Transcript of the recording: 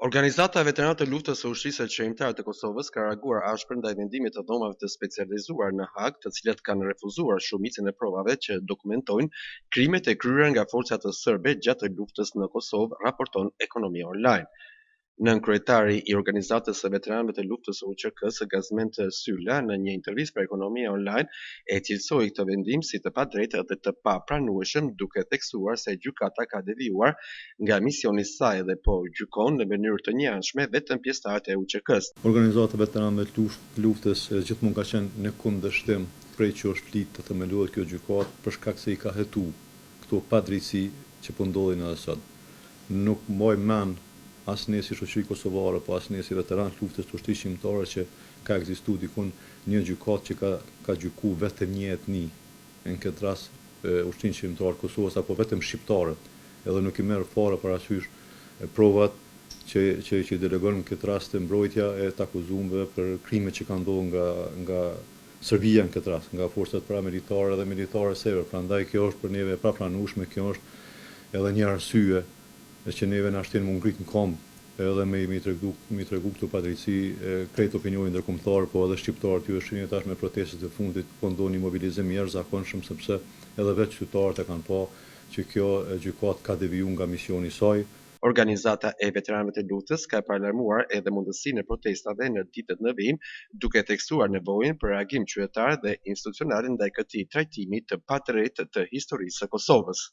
Organizata e veteranëve të luftës së ushtrisë së qeverimtare të Kosovës ka reaguar ashpër ndaj vendimit të dhomave të specializuar në Hag, të cilat kanë refuzuar shumicën e provave që dokumentojnë krimet e kryera nga forcat serbe gjatë luftës në Kosovë, raporton Ekonomia Online. Nënkryetari i Organizatës së Veteranëve të Luftës së UÇK-s, Gazmend Sylla, në një intervistë për Ekonomia Online, e cilësoi këtë vendim si të padrejtë dhe të papranueshëm, duke theksuar se gjykata ka devijuar nga misioni i saj dhe po gjykon në mënyrë të njëanshme vetëm pjesëtarët e UÇK-s. Organizata e Veteranëve të Luftës gjithmonë ka qenë në kundërshtim prej që është flitë të themeluar kjo gjykatë për shkak se i ka hetu këto padrejtësi që po ndodhin edhe sot. Nuk mbaj mend asnjë si shoqëri kosovare, po asnjë si veteran të luftës së ushtrisë shqiptare që ka ekzistuar dikun një gjykatë që ka gjykuar vetëm një etni, në këtë rast ushtrinë shqiptare të Kosovës apo vetëm shqiptarët, edhe nuk i merr fare parasysh provat që delegon në këtë rast mbrojtja e të akuzuarve për krimet që kanë ndodhur nga Serbia në këtë rast, nga forcat paramilitare dhe militare serbe. Prandaj kjo është për neve e papranueshme, kjo është edhe një arsye që neve na shtin më ngrit në kom edhe mi tregu këto padrejtësi krejt opinionin ndërkombëtar, po edhe shqiptarët ju shihni tash me protestat e fundit po ndodhin një mobilizim i jashtëzakonshëm sepse edhe vetë qytetarët e kanë pa që kjo gjykatë ka devijuar nga misioni i saj. Organizata e veteranëve të luftës ka paralajmëruar edhe mundësinë e protestave në ditët në vijim, duke theksuar nevojën për reagim qytetar dhe institucional ndaj këtij trajtimi të padrejtë të historisë së Kosovës.